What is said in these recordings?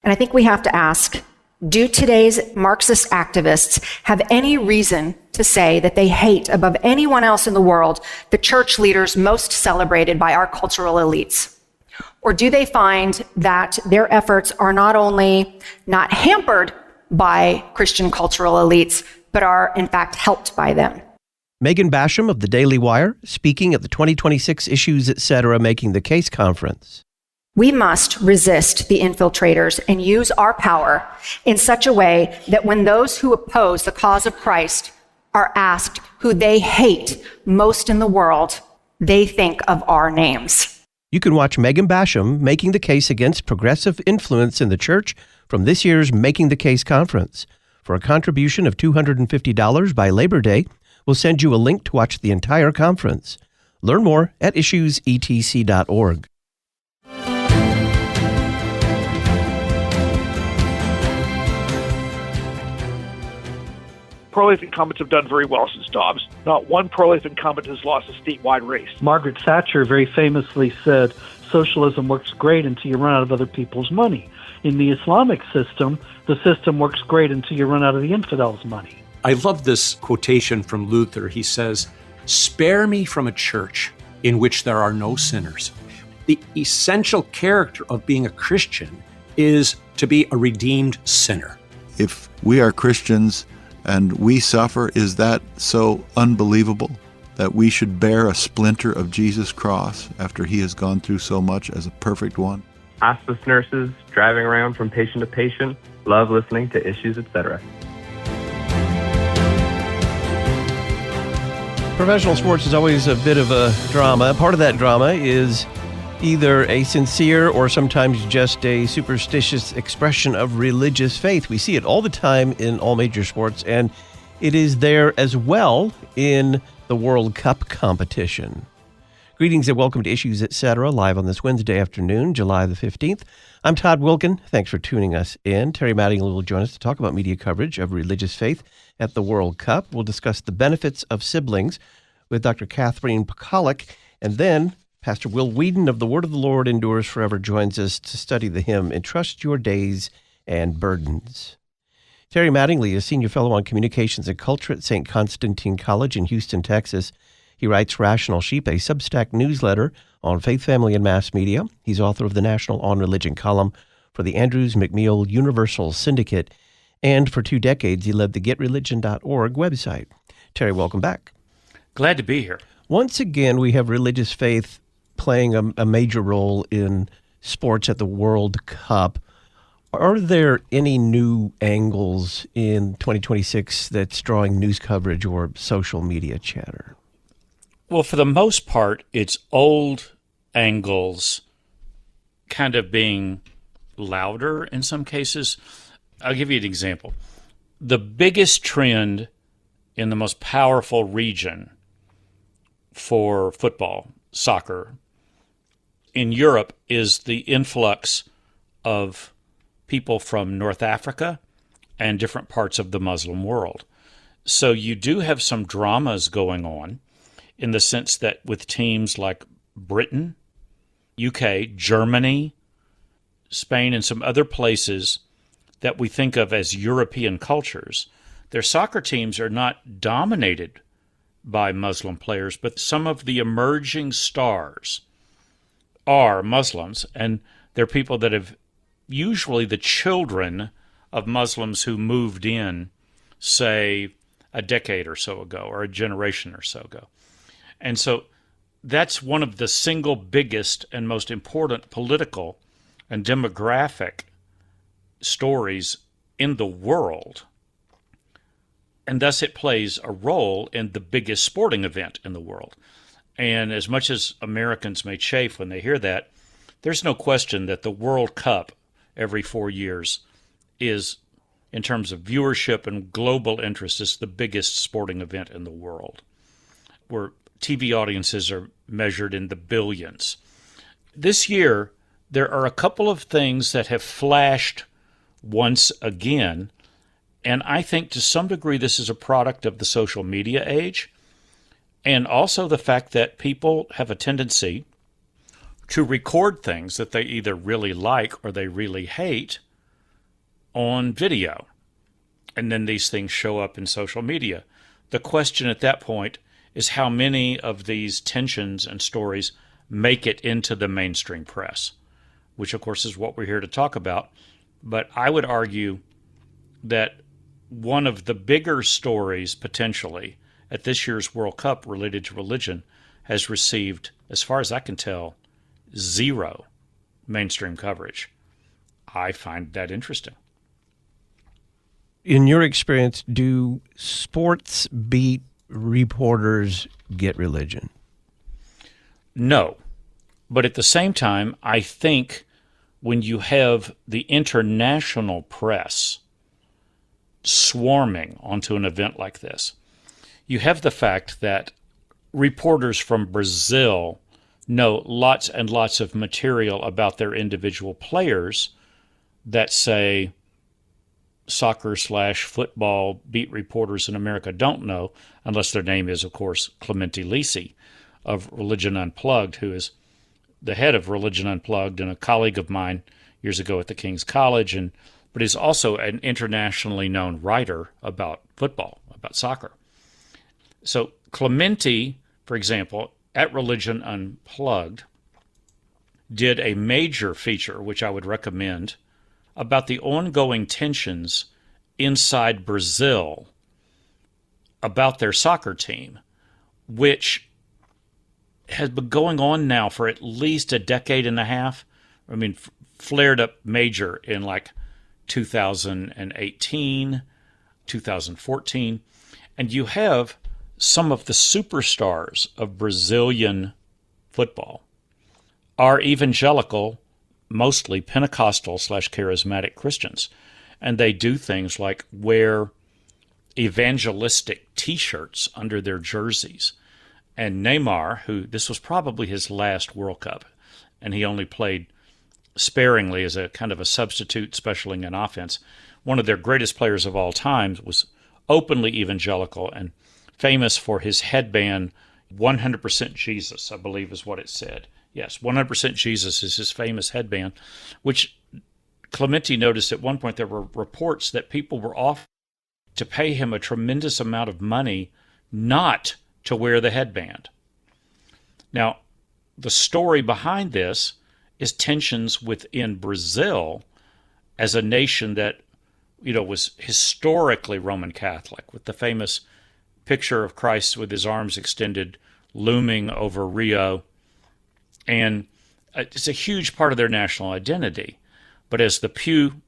And I think we have to ask, do today's Marxist activists have any reason to say that they hate above anyone else in the world the church leaders most celebrated by our cultural elites? Or do they find that their efforts are not only not hampered by Christian cultural elites, but are in fact helped by them? Megan Basham of the Daily Wire, speaking at the 2026 Issues Etc. Making the Case conference. We must resist the infiltrators and use our power in such a way that when those who oppose the cause of Christ are asked who they hate most in the world, they think of our names. You can watch Megan Basham making the case against progressive influence in the church from this year's Making the Case conference. For a contribution of $250 by Labor Day, we'll send you a link to watch the entire conference. Learn more at issuesetc.org. Pro-life incumbents have done very well since Dobbs. Not one pro-life incumbent has lost a statewide race. Margaret Thatcher very famously said, socialism works great until you run out of other people's money. In the Islamic system, the system works great until you run out of the infidels' money. I love this quotation from Luther. He says, "Spare me from a church in which there are no sinners." The essential character of being a Christian is to be a redeemed sinner. If we are Christians and we suffer, is that so unbelievable that we should bear a splinter of Jesus' cross after he has gone through so much as a perfect one? Hospice nurses driving around from patient to patient love listening to Issues Etc. Professional sports is always a bit of a drama. Part of that drama is either a sincere or sometimes just a superstitious expression of religious faith. We see it all the time in all major sports, and it is there as well in the World Cup competition. Greetings and welcome to Issues Etc. live on this Wednesday afternoon, July the 15th. I'm Todd Wilkin. Thanks for tuning us in. Terry Mattingly will join us to talk about media coverage of religious faith at the World Cup. We'll discuss the benefits of siblings with Dr. Catherine Pacolic, and then Pastor Will Whedon of The Word of the Lord Endures Forever joins us to study the hymn, Entrust Your Days and Burdens. Terry Mattingly is Senior Fellow on Communications and Culture at St. Constantine College in Houston, Texas. He writes Rational Sheep, a Substack newsletter on faith, family, and mass media. He's author of the National On Religion column for the Andrews McMeel Universal Syndicate, and for 2 decades he led the GetReligion.org website. Terry, welcome back. Glad to be here. Once again, we have religious faith playing a major role in sports at the World Cup. Are there any new angles in 2026 that's drawing news coverage or social media chatter? Well, for the most part, it's old angles kind of being louder in some cases. I'll give you an example. The biggest trend in the most powerful region for football, soccer, in Europe is the influx of people from North Africa and different parts of the Muslim world. So you do have some dramas going on in the sense that with teams like Britain, UK, Germany, Spain, and some other places that we think of as European cultures, their soccer teams are not dominated by Muslim players, but some of the emerging stars are Muslims, and they're people that have usually the children of Muslims who moved in, say, a decade or so ago or a generation or so ago. And so that's one of the single biggest and most important political and demographic stories in the world. And thus it plays a role in the biggest sporting event in the world. And as much as Americans may chafe when they hear that, there's no question that the World Cup every 4 years is, in terms of viewership and global interest, is the biggest sporting event in the world, where TV audiences are measured in the billions. This year, there are a couple of things that have flashed once again, and I think to some degree this is a product of the social media age, and also the fact that people have a tendency to record things that they either really like or they really hate on video. And then these things show up in social media. The question at that point is how many of these tensions and stories make it into the mainstream press, which of course is what we're here to talk about. But I would argue that one of the bigger stories potentially at this year's World Cup related to religion has received, as far as I can tell, zero mainstream coverage. I find that interesting. In your experience, do sports beat reporters get religion? No. But at the same time, I think when you have the international press swarming onto an event like this, you have the fact that reporters from Brazil know lots and lots of material about their individual players that, say, soccer/football beat reporters in America don't know, unless their name is, of course, Clemente Lisi of Religion Unplugged, who is the head of Religion Unplugged and a colleague of mine years ago at the King's College, but is also an internationally known writer about football, about soccer. So Clemente, for example, at Religion Unplugged, did a major feature, which I would recommend, about the ongoing tensions inside Brazil about their soccer team, which has been going on now for at least a decade and a half. I mean, flared up major in like 2018, 2014. And you have some of the superstars of Brazilian football are evangelical, mostly Pentecostal/charismatic Christians. And they do things like wear evangelistic T-shirts under their jerseys. And Neymar, who this was probably his last World Cup, and he only played sparingly as a kind of a substitute specialing in offense, one of their greatest players of all time, was openly evangelical and famous for his headband, 100% Jesus, I believe is what it said. Yes, 100% Jesus is his famous headband, which Clemente noticed at one point there were reports that people were offered to pay him a tremendous amount of money not to wear the headband. Now, the story behind this is tensions within Brazil as a nation that, was historically Roman Catholic, with the famous picture of Christ with his arms extended looming over Rio. And it's a huge part of their national identity. But as the Pew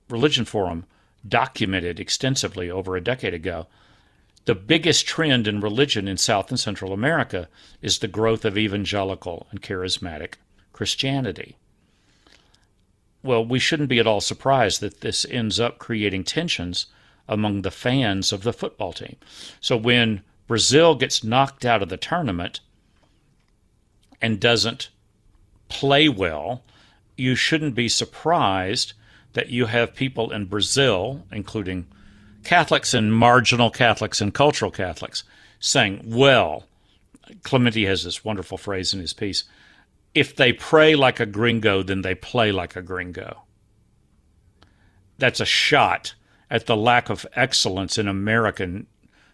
Religion Forum documented extensively over a decade ago, the biggest trend in religion in South and Central America is the growth of evangelical and charismatic Christianity. Well, we shouldn't be at all surprised that this ends up creating tensions among the fans of the football team. So when Brazil gets knocked out of the tournament and doesn't play well, you shouldn't be surprised that you have people in Brazil, including Catholics and marginal Catholics and cultural Catholics, saying, well, Clemente has this wonderful phrase in his piece, if they pray like a gringo, then they play like a gringo. That's a shot at the lack of excellence in American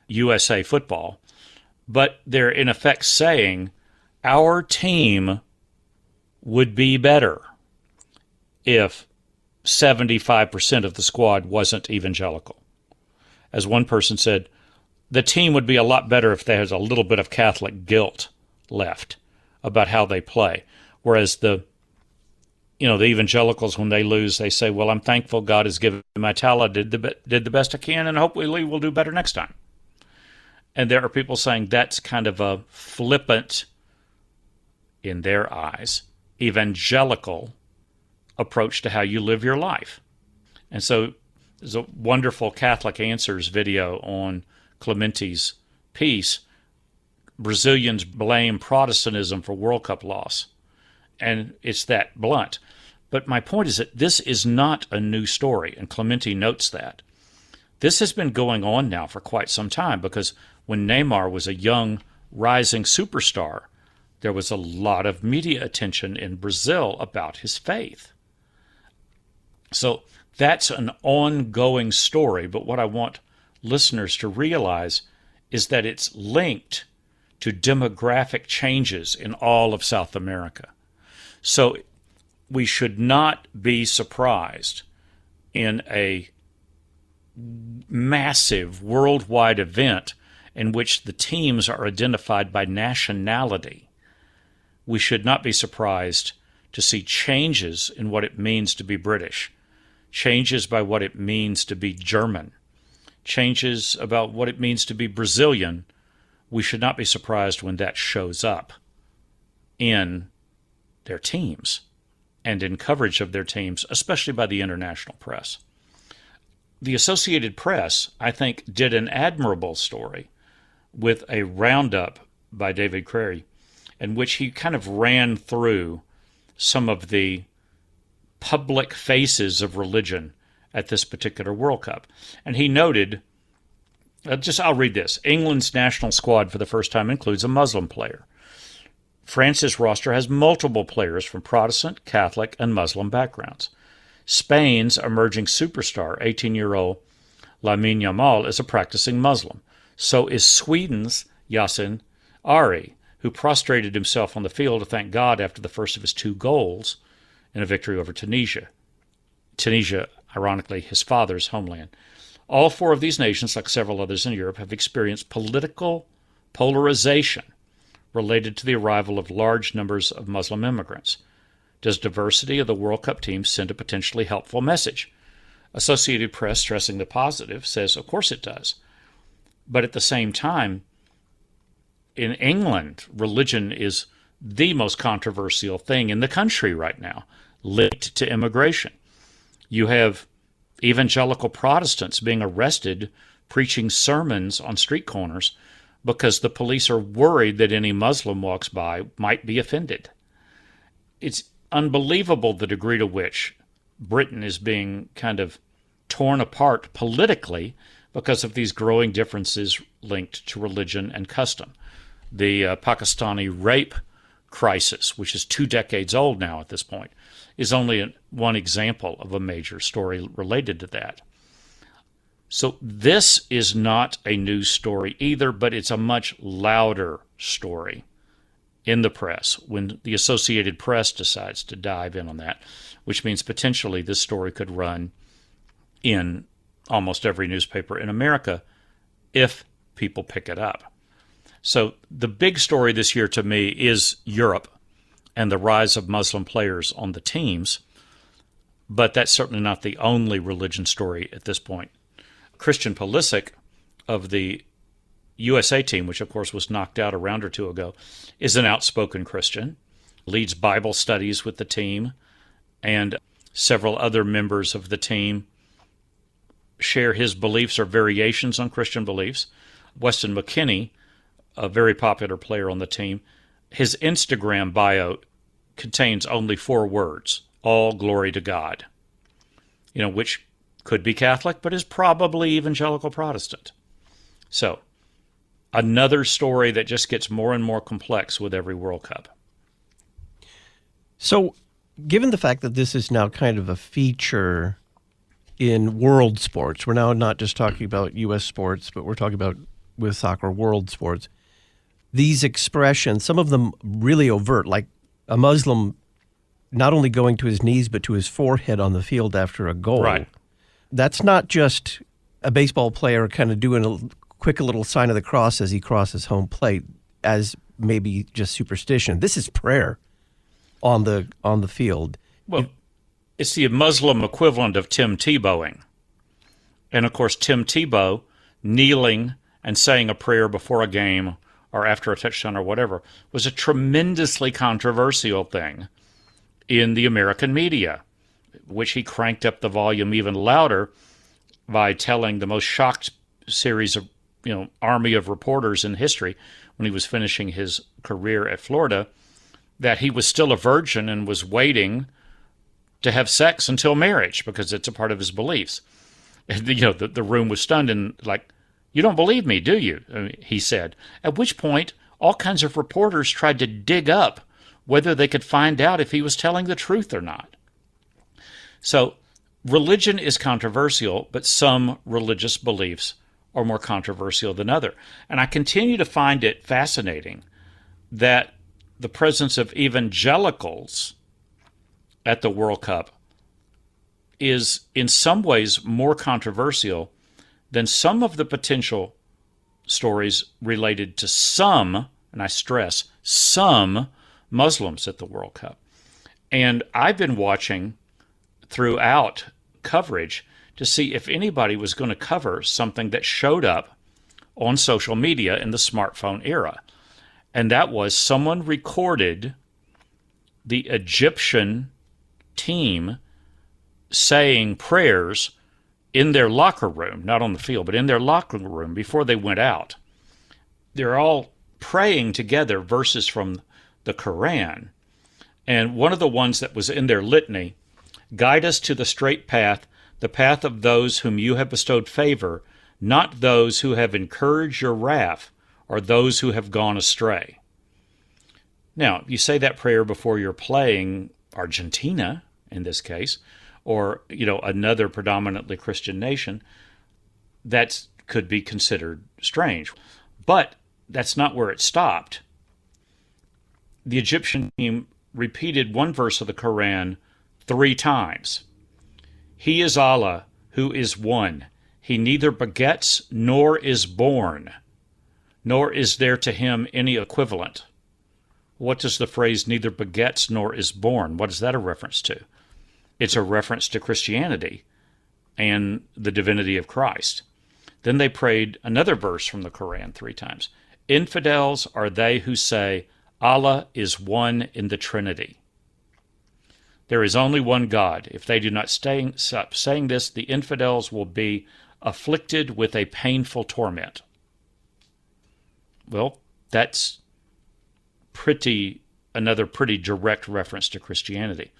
USA football. But they're in effect saying, our team would be better if 75% of the squad wasn't evangelical. As one person said, the team would be a lot better if there was a little bit of Catholic guilt left about how they play. Whereas the evangelicals, when they lose, they say, well, I'm thankful God has given me my talent, did the best I can, and hopefully we'll do better next time. And there are people saying that's kind of a flippant, in their eyes, evangelical approach to how you live your life. And so there's a wonderful Catholic Answers video on Clemente's piece. Brazilians blame Protestantism for World Cup loss. And it's that blunt. But my point is that this is not a new story, and Clemente notes that. This has been going on now for quite some time, because when Neymar was a young, rising superstar, there was a lot of media attention in Brazil about his faith. So That's an ongoing story, but what I want listeners to realize is that it's linked to demographic changes in all of South America. So we should not be surprised in a massive worldwide event in which the teams are identified by nationality. We should not be surprised to see changes in what it means to be British, changes by what it means to be German, changes about what it means to be Brazilian. We should not be surprised when that shows up in their teams and in coverage of their teams, especially by the international press. The Associated Press, I think, did an admirable story with a roundup by David Crary in which he kind of ran through some of the public faces of religion at this particular World Cup. And he noted, I'll read this. England's national squad for the first time includes a Muslim player. France's roster has multiple players from Protestant, Catholic, and Muslim backgrounds. Spain's emerging superstar, 18-year-old Lamine Yamal, is a practicing Muslim. So is Sweden's Yasin Ari, who prostrated himself on the field to thank God after the first of his 2 goals in a victory over Tunisia. Tunisia, ironically, his father's homeland. All 4 of these nations, like several others in Europe, have experienced political polarization related to the arrival of large numbers of Muslim immigrants. Does diversity of the World Cup team send a potentially helpful message? Associated Press, stressing the positive, says, of course it does. But at the same time, in England, religion is the most controversial thing in the country right now, linked to immigration. You have evangelical Protestants being arrested preaching sermons on street corners because the police are worried that any Muslim walks by might be offended. It's unbelievable the degree to which Britain is being kind of torn apart politically because of these growing differences linked to religion and custom. The Pakistani rape crisis, which is 2 decades old now at this point, is only one example of a major story related to that. So this is not a news story either, but it's a much louder story in the press when the Associated Press decides to dive in on that, which means potentially this story could run in almost every newspaper in America if people pick it up. So the big story this year to me is Europe and the rise of Muslim players on the teams, but that's certainly not the only religion story at this point. Christian Pulisic of the USA team, which of course was knocked out a round or 2 ago, is an outspoken Christian, leads Bible studies with the team, and several other members of the team share his beliefs or variations on Christian beliefs. Weston McKennie, a very popular player on the team, his Instagram bio contains only 4 words, all glory to God, which could be Catholic, but is probably evangelical Protestant. So, another story that just gets more and more complex with every World Cup. So, given the fact that this is now kind of a feature in world sports, we're now not just talking about U.S. sports, but we're talking about, with soccer, world sports. These expressions, some of them really overt, like a Muslim not only going to his knees, but to his forehead on the field after a goal. Right. That's not just a baseball player kind of doing a quick little sign of the cross as he crosses home plate, as maybe just superstition. This is prayer on the field. Well, it's the Muslim equivalent of Tim Tebowing. And, of course, Tim Tebow kneeling and saying a prayer before a game or after a touchdown or whatever was a tremendously controversial thing in the American media, which he cranked up the volume even louder by telling the most shocked series of, army of reporters in history when he was finishing his career at Florida that he was still a virgin and was waiting to have sex until marriage because it's a part of his beliefs. The room was stunned and like, you don't believe me, do you? He said, at which point all kinds of reporters tried to dig up whether they could find out if he was telling the truth or not. So religion is controversial, but some religious beliefs are more controversial than other. And I continue to find it fascinating that the presence of evangelicals at the World Cup is in some ways more controversial than some of the potential stories related to some, and I stress, some Muslims at the World Cup. And I've been watching throughout coverage to see if anybody was going to cover something that showed up on social media in the smartphone era. And that was someone recorded the Egyptian team saying prayers in their locker room, not on the field, but in their locker room before they went out. They're all praying together verses from the Quran. And one of the ones that was in their litany, guide us to the straight path, the path of those whom you have bestowed favor, not those who have encouraged your wrath or those who have gone astray. Now, you say that prayer before you're playing Argentina, in this case, or another predominantly Christian nation, that could be considered strange. But that's not where it stopped. The Egyptian team repeated one verse of the Quran 3 times. He is Allah, who is one. He neither begets nor is born, nor is there to him any equivalent. What does the phrase neither begets nor is born, what is that a reference to? It's a reference to Christianity and the divinity of Christ. Then they prayed another verse from the Quran 3 times. Infidels are they who say, Allah is one in the Trinity. There is only one God. If they do not stop saying this, the infidels will be afflicted with a painful torment. Well, that's another pretty direct reference to Christianity.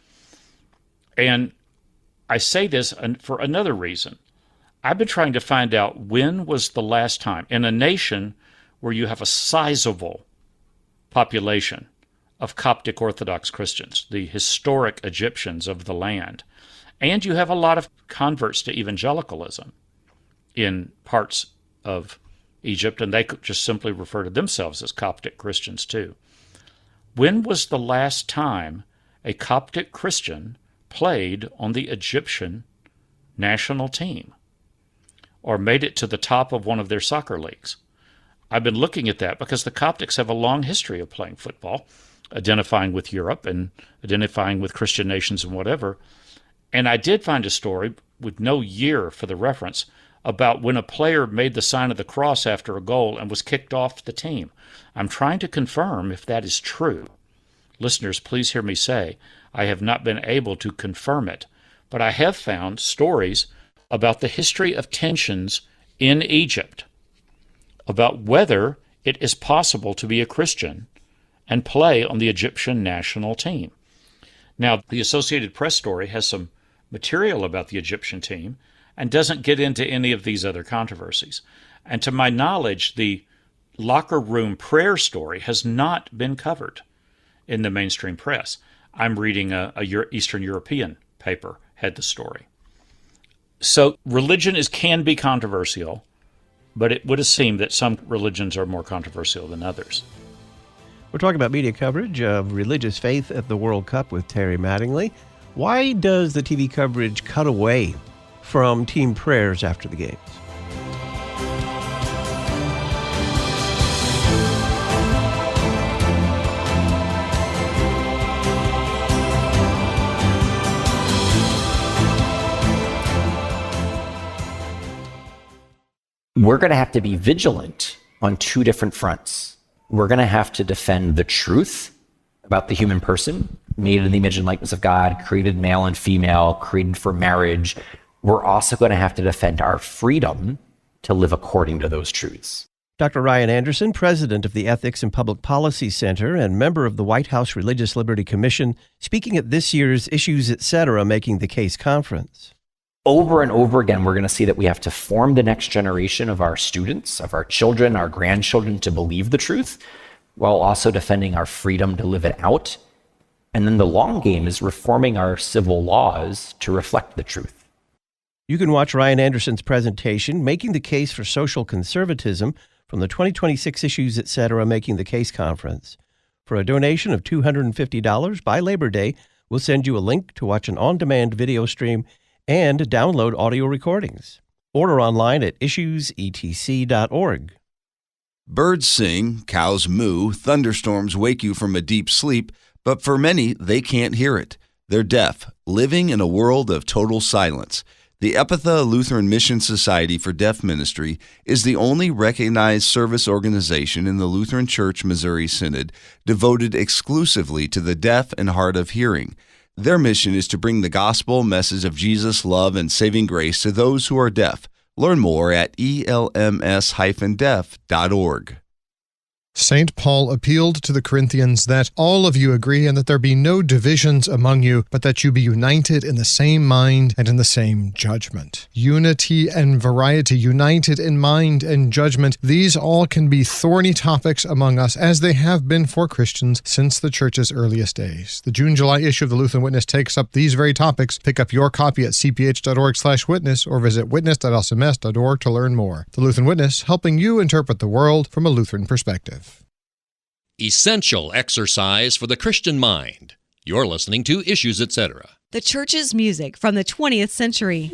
And I say this for another reason. I've been trying to find out when was the last time, in a nation where you have a sizable population of Coptic Orthodox Christians, the historic Egyptians of the land, and you have a lot of converts to evangelicalism in parts of Egypt, and they could just simply refer to themselves as Coptic Christians too. When was the last time a Coptic Christian played on the Egyptian national team or made it to the top of one of their soccer leagues? I've been looking at that because the Coptics have a long history of playing football, identifying with Europe and identifying with Christian nations and whatever. And I did find a story with no year for the reference about when a player made the sign of the cross after a goal and was kicked off the team. I'm trying to confirm if that is true. Listeners, please hear me say, I have not been able to confirm it, but I have found stories about the history of tensions in Egypt, about whether it is possible to be a Christian and play on the Egyptian national team. Now, the Associated Press story has some material about the Egyptian team and doesn't get into any of these other controversies. And to my knowledge, the locker room prayer story has not been covered in the mainstream press. I'm reading a Eastern European paper had the story. So religion can be controversial, but it would seem that some religions are more controversial than others. We're talking about media coverage of religious faith at the World Cup with Terry Mattingly. Why does the TV coverage cut away from team prayers after the games? We're going to have to be vigilant on 2 different fronts. We're going to have to defend the truth about the human person, made in the image and likeness of God, created male and female, created for marriage. We're also going to have to defend our freedom to live according to those truths. Dr. Ryan Anderson, president of the Ethics and Public Policy Center and member of the White House Religious Liberty Commission, speaking at this year's Issues Etc. Making the Case conference. Over and over again, we're going to see that we have to form the next generation of our students, of our children, our grandchildren to believe the truth, while also defending our freedom to live it out. And then the long game is reforming our civil laws to reflect the truth. You can watch Ryan Anderson's presentation, Making the Case for Social Conservatism, from the 2026 Issues Etc. Making the Case Conference. For a donation of $250 by Labor Day, we'll send you a link to watch an on-demand video stream and download audio recordings. Order online at issuesetc.org. Birds sing, cows moo, thunderstorms wake you from a deep sleep, but for many, they can't hear it. They're deaf, living in a world of total silence. The Epitha Lutheran Mission Society for Deaf Ministry is the only recognized service organization in the Lutheran Church Missouri Synod devoted exclusively to the deaf and hard of hearing. Their mission is to bring the gospel message of Jesus' love and saving grace to those who are deaf. Learn more at elms-deaf.org. St. Paul appealed to the Corinthians that all of you agree and that there be no divisions among you, but that you be united in the same mind and in the same judgment. Unity and variety, united in mind and judgment, these all can be thorny topics among us, as they have been for Christians since the Church's earliest days. The June-July issue of the Lutheran Witness takes up these very topics. Pick up your copy at cph.org/witness or visit witness.lcms.org to learn more. The Lutheran Witness, helping you interpret the world from a Lutheran perspective. Essential exercise for the Christian mind. You're listening to Issues Etc. The Church's music from the 20th century.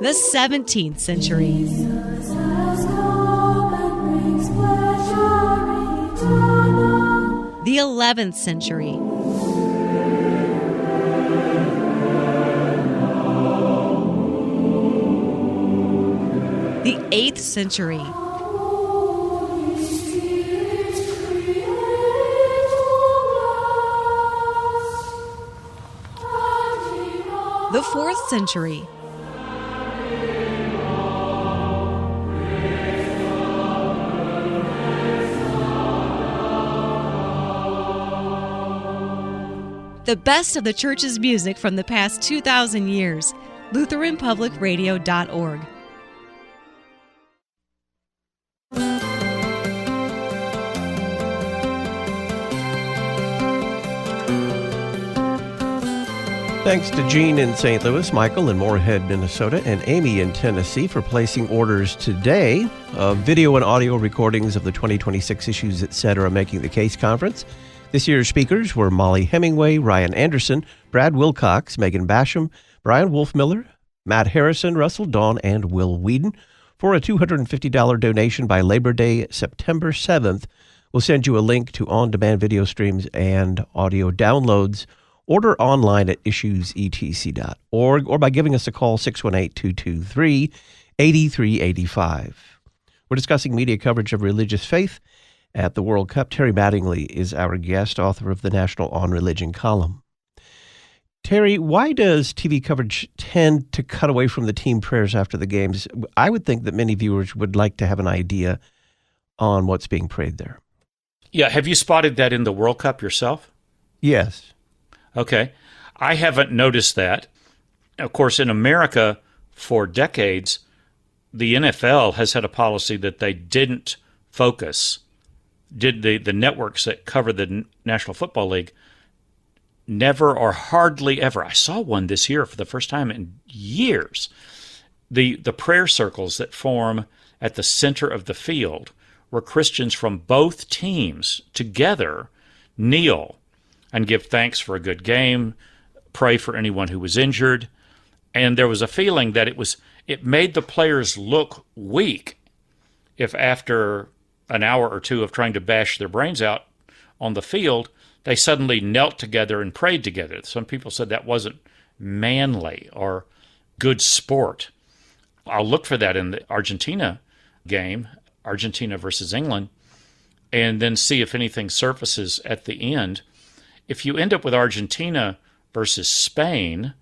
The 17th century. The 11th century. The 8th century. The 4th century. The best of the Church's music from the past 2,000 years. LutheranPublicRadio.org. Thanks to Gene in St. Louis, Michael in Moorhead, Minnesota, and Amy in Tennessee for placing orders today of video and audio recordings of the 2026 Issues Etc. Making the Case Conference. This year's speakers were Molly Hemingway, Ryan Anderson, Brad Wilcox, Megan Basham, Brian Wolfmiller, Matt Harrison, Russell Dawn, and Will Whedon. For a $250 donation by Labor Day, September 7th, we'll send you a link to on-demand video streams and audio downloads. Order online at issuesetc.org or by giving us a call, 618-223-8385. We're discussing media coverage of religious faith at the World Cup. Terry Mattingly is our guest, author of the National On Religion column. Terry, why does TV coverage tend to cut away from the team prayers after the games? I would think that many viewers would like to have an idea on what's being prayed there. Yeah, have you spotted that in the World Cup yourself? Yes. Okay. I haven't noticed that. Of course, in America, for decades, the NFL has had a policy that they didn't focus. The networks that cover the National Football League never or hardly ever. I saw one this year for the first time in years. The prayer circles that form at the center of the field, where Christians from both teams together kneel and give thanks for a good game, pray for anyone who was injured. And there was a feeling that it made the players look weak if after an hour or two of trying to bash their brains out on the field, they suddenly knelt together and prayed together. Some people said that wasn't manly or good sport. I'll look for that in the Argentina game, Argentina versus England, and then see if anything surfaces at the end. If you end up with Argentina versus Spain,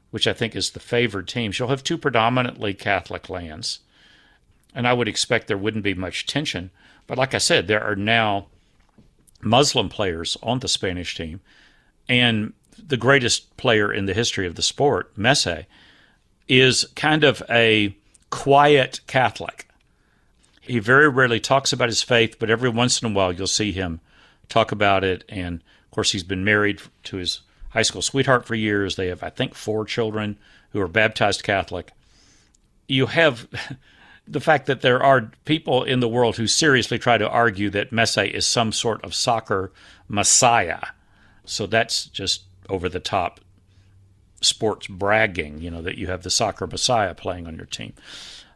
which I think is the favored teams, you'll have two predominantly Catholic lands. And I would expect there wouldn't be much tension. But like I said, there are now Muslim players on the Spanish team. And the greatest player in the history of the sport, Messi, is kind of a quiet Catholic. He very rarely talks about his faith, but every once in a while you'll see him talk about it. And, of course, he's been married to his high school sweetheart for years. They have, I think, 4 children who are baptized Catholic. You have the fact that there are people in the world who seriously try to argue that Messi is some sort of soccer messiah. So that's just over the top sports bragging, that you have the soccer messiah playing on your team.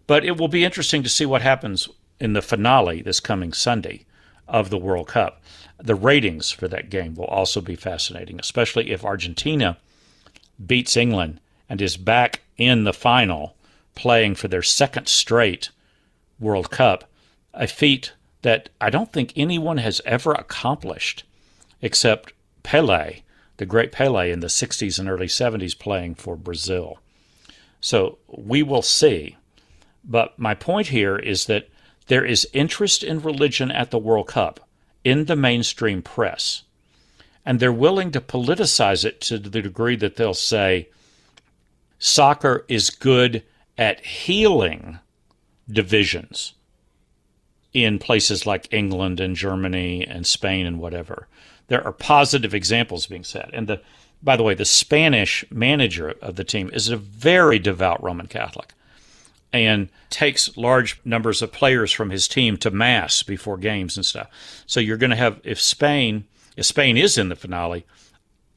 But it will be interesting to see what happens in the finale this coming Sunday of the World Cup. The ratings for that game will also be fascinating, especially if Argentina beats England and is back in the final playing for their second straight World Cup, a feat that I don't think anyone has ever accomplished except Pelé, the great Pelé in the 60s and early 70s playing for Brazil. So we will see. But my point here is that there is interest in religion at the World Cup in the mainstream press, and they're willing to politicize it to the degree that they'll say soccer is good at healing divisions in places like England and Germany and Spain and whatever. There are positive examples being set. And by the way, the Spanish manager of the team is a very devout Roman Catholic and takes large numbers of players from his team to Mass before games and stuff. So you're going to have, if Spain is in the finale,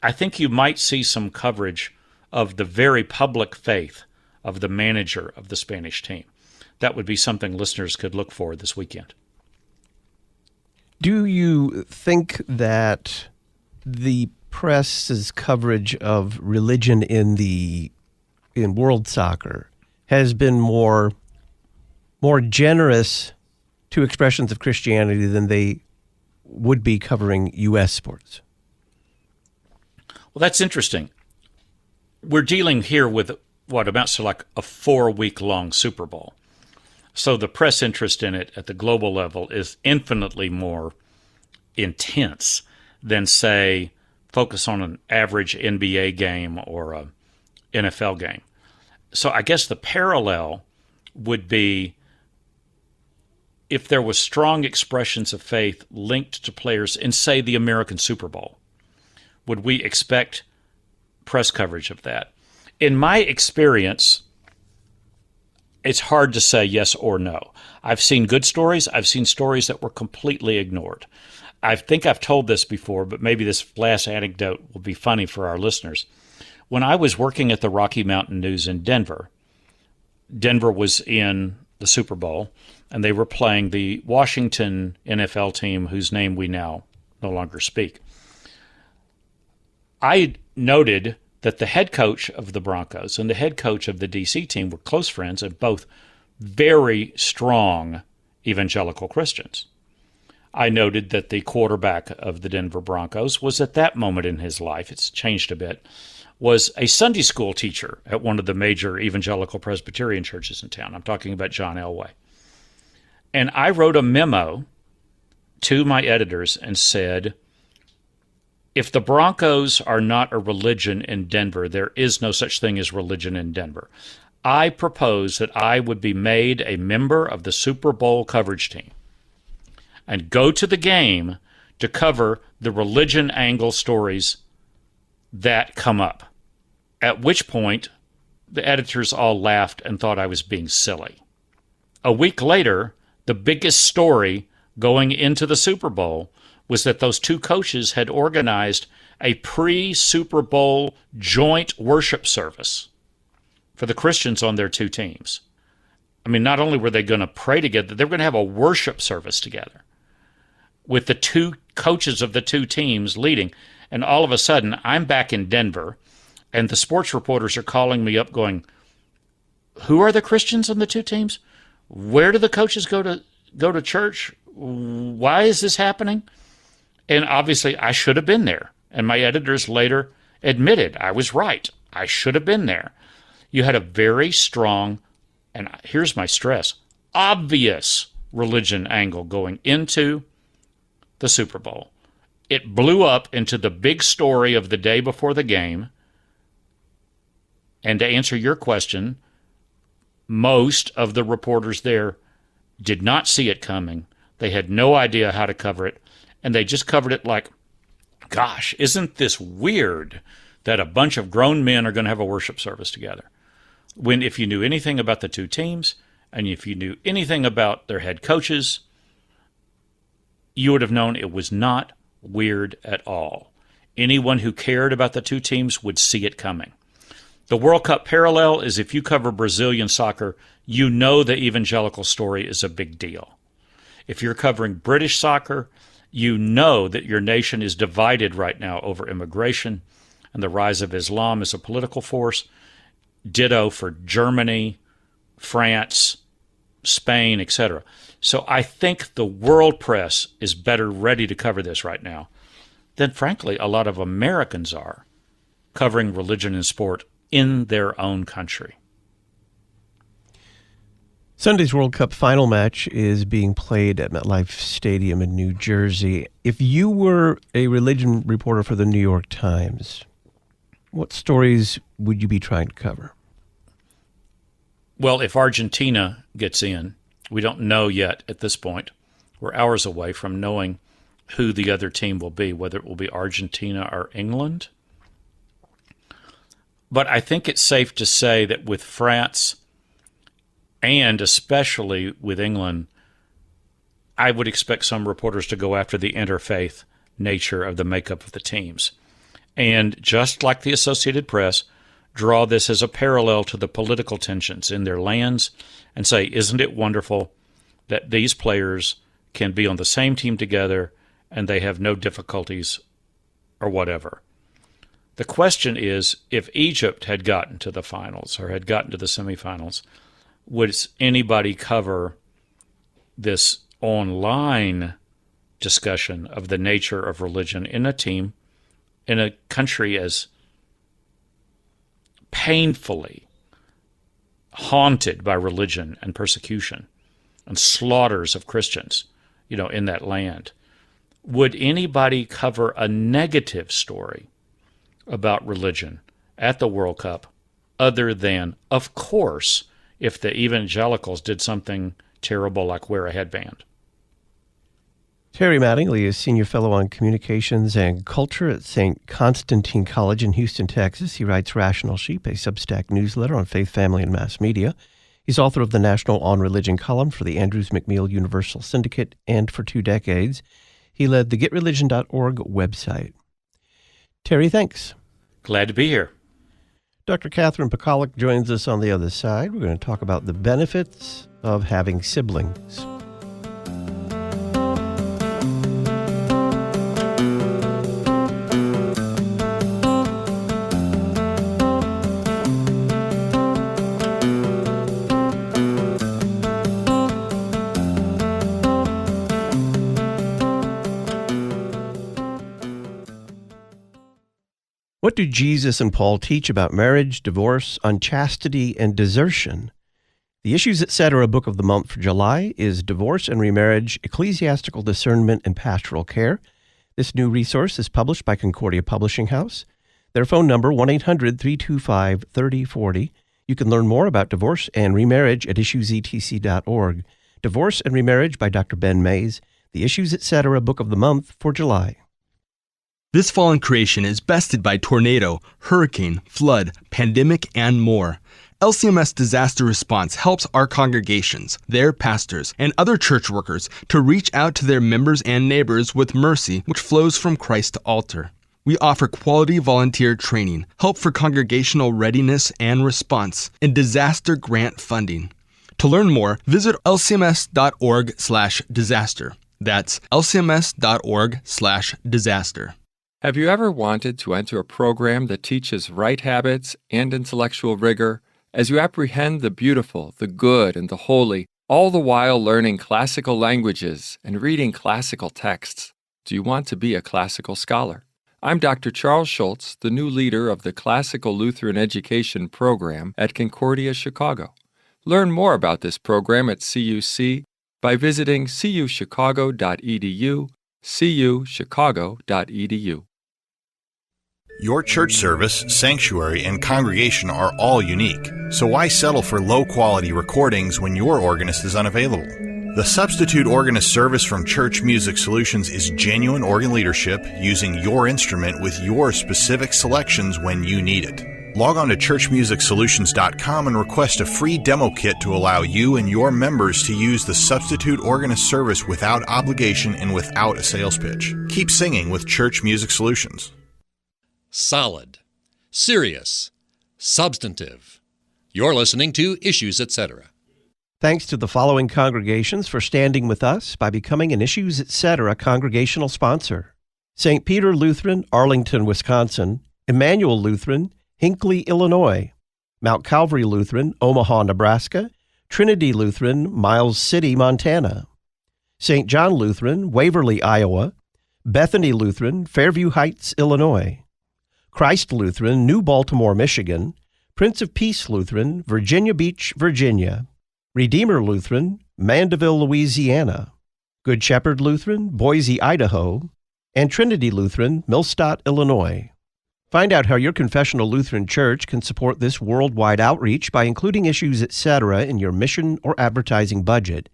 I think you might see some coverage of the very public faith of the manager of the Spanish team. That would be something listeners could look for this weekend. Do you think that the press's coverage of religion in world soccer has been more generous to expressions of Christianity than they would be covering U.S. sports? Well, that's interesting. We're dealing here with what amounts to like a 4-week-long Super Bowl. So the press interest in it at the global level is infinitely more intense than, say, focus on an average NBA game or a NFL game. So I guess the parallel would be if there was strong expressions of faith linked to players in, say, the American Super Bowl. Would we expect press coverage of that? In my experience, it's hard to say yes or no. I've seen good stories. I've seen stories that were completely ignored. I think I've told this before, but maybe this last anecdote will be funny for our listeners. When I was working at the Rocky Mountain News in Denver, Denver was in the Super Bowl, and they were playing the Washington NFL team whose name we now no longer speak. I noted that the head coach of the Broncos and the head coach of the D.C. team were close friends and both very strong evangelical Christians. I noted that the quarterback of the Denver Broncos was at that moment in his life, it's changed a bit, was a Sunday school teacher at one of the major evangelical Presbyterian churches in town. I'm talking about John Elway. And I wrote a memo to my editors and said, if the Broncos are not a religion in Denver, there is no such thing as religion in Denver. I propose that I would be made a member of the Super Bowl coverage team and go to the game to cover the religion angle stories that come up. At which point, the editors all laughed and thought I was being silly. A week later, the biggest story going into the Super Bowl was that those two coaches had organized a pre-Super Bowl joint worship service for the Christians on their two teams. I mean, not only were they going to pray together, they were going to have a worship service together with the two coaches of the two teams leading. And all of a sudden, I'm back in Denver, and the sports reporters are calling me up going, who are the Christians on the two teams? Where do the coaches go to church? Why is this happening? And obviously, I should have been there. And my editors later admitted I was right. I should have been there. You had a very strong, and here's my stress, obvious religion angle going into the Super Bowl. It blew up into the big story of the day before the game. And to answer your question, most of the reporters there did not see it coming. They had no idea how to cover it, and they just covered it like, gosh, isn't this weird that a bunch of grown men are going to have a worship service together? When if you knew anything about the two teams, and if you knew anything about their head coaches, you would have known it was not weird at all. Anyone who cared about the two teams would see it coming. The World Cup parallel is if you cover Brazilian soccer, you know the evangelical story is a big deal. If you're covering British soccer, you know that your nation is divided right now over immigration and the rise of Islam as a political force. Ditto for Germany, France, Spain, etc. So I think the world press is better ready to cover this right now than, frankly, a lot of Americans are covering religion and sport in their own country. Sunday's World Cup final match is being played at MetLife Stadium in New Jersey. If you were a religion reporter for the New York Times, what stories would you be trying to cover? Well, if Argentina gets in, we don't know yet at this point. We're hours away from knowing who the other team will be, whether it will be Argentina or England. But I think it's safe to say that with France and especially with England, I would expect some reporters to go after the interfaith nature of the makeup of the teams. And just like the Associated Press, draw this as a parallel to the political tensions in their lands and say, isn't it wonderful that these players can be on the same team together and they have no difficulties or whatever. The question is, if Egypt had gotten to the finals or had gotten to the semifinals, would anybody cover this online discussion of the nature of religion in a team, in a country as painfully haunted by religion and persecution and slaughters of Christians, in that land? Would anybody cover a negative story about religion at the World Cup other than, of course, if the evangelicals did something terrible like wear a headband? Terry Mattingly is Senior Fellow on Communications and Culture at St. Constantine College in Houston, Texas. He writes Rational Sheep, a Substack newsletter on faith, family, and mass media. He's author of the National On Religion column for the Andrews McMeel Universal Syndicate, and for 2 decades, he led the GetReligion.org website. Terry, thanks. Glad to be here. Dr. Catherine Pekalik joins us on the other side. We're going to talk about the benefits of having siblings. What do Jesus and Paul teach about marriage, divorce, unchastity, and desertion? The Issues Etc. book of the month for July is Divorce and Remarriage, Ecclesiastical Discernment and Pastoral Care. This new resource is published by Concordia Publishing House. Their phone number, 1-800-325-3040. You can learn more about divorce and remarriage at issuesetc.org. Divorce and Remarriage by Dr. Ben Mays. The Issues Etc. book of the month for July. This fallen creation is bested by tornado, hurricane, flood, pandemic, and more. LCMS Disaster Response helps our congregations, their pastors, and other church workers to reach out to their members and neighbors with mercy which flows from Christ to altar. We offer quality volunteer training, help for congregational readiness and response, and disaster grant funding. To learn more, visit lcms.org/disaster. That's lcms.org/disaster. Have you ever wanted to enter a program that teaches right habits and intellectual rigor as you apprehend the beautiful, the good, and the holy, all the while learning classical languages and reading classical texts? Do you want to be a classical scholar? I'm Dr. Charles Schultz, the new leader of the Classical Lutheran Education program at Concordia, Chicago. Learn more about this program at CUC by visiting cuchicago.edu, cuchicago.edu. Your church service, sanctuary, and congregation are all unique, so why settle for low-quality recordings when your organist is unavailable? The Substitute Organist service from Church Music Solutions is genuine organ leadership using your instrument with your specific selections when you need it. Log on to churchmusicsolutions.com and request a free demo kit to allow you and your members to use the Substitute Organist service without obligation and without a sales pitch. Keep singing with Church Music Solutions. Solid, serious, substantive. You're listening to Issues, Etc. Thanks to the following congregations for standing with us by becoming an Issues Etc. congregational sponsor: St. Peter Lutheran, Arlington, Wisconsin; Emmanuel Lutheran, Hinckley, Illinois; Mount Calvary Lutheran, Omaha, Nebraska; Trinity Lutheran, Miles City, Montana; St. John Lutheran, Waverly, Iowa; Bethany Lutheran, Fairview Heights, Illinois; Christ Lutheran, New Baltimore, Michigan; Prince of Peace Lutheran, Virginia Beach, Virginia; Redeemer Lutheran, Mandeville, Louisiana; Good Shepherd Lutheran, Boise, Idaho; and Trinity Lutheran, Millstadt, Illinois. Find out how your confessional Lutheran church can support this worldwide outreach by including Issues Etc. in your mission or advertising budget.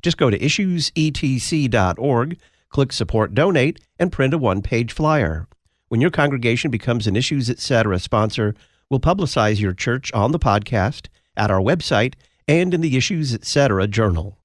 Just go to issuesetc.org, click Support Donate, and print a one-page flyer. When your congregation becomes an Issues Etc. sponsor, we'll publicize your church on the podcast, at our website, and in the Issues Etc. journal.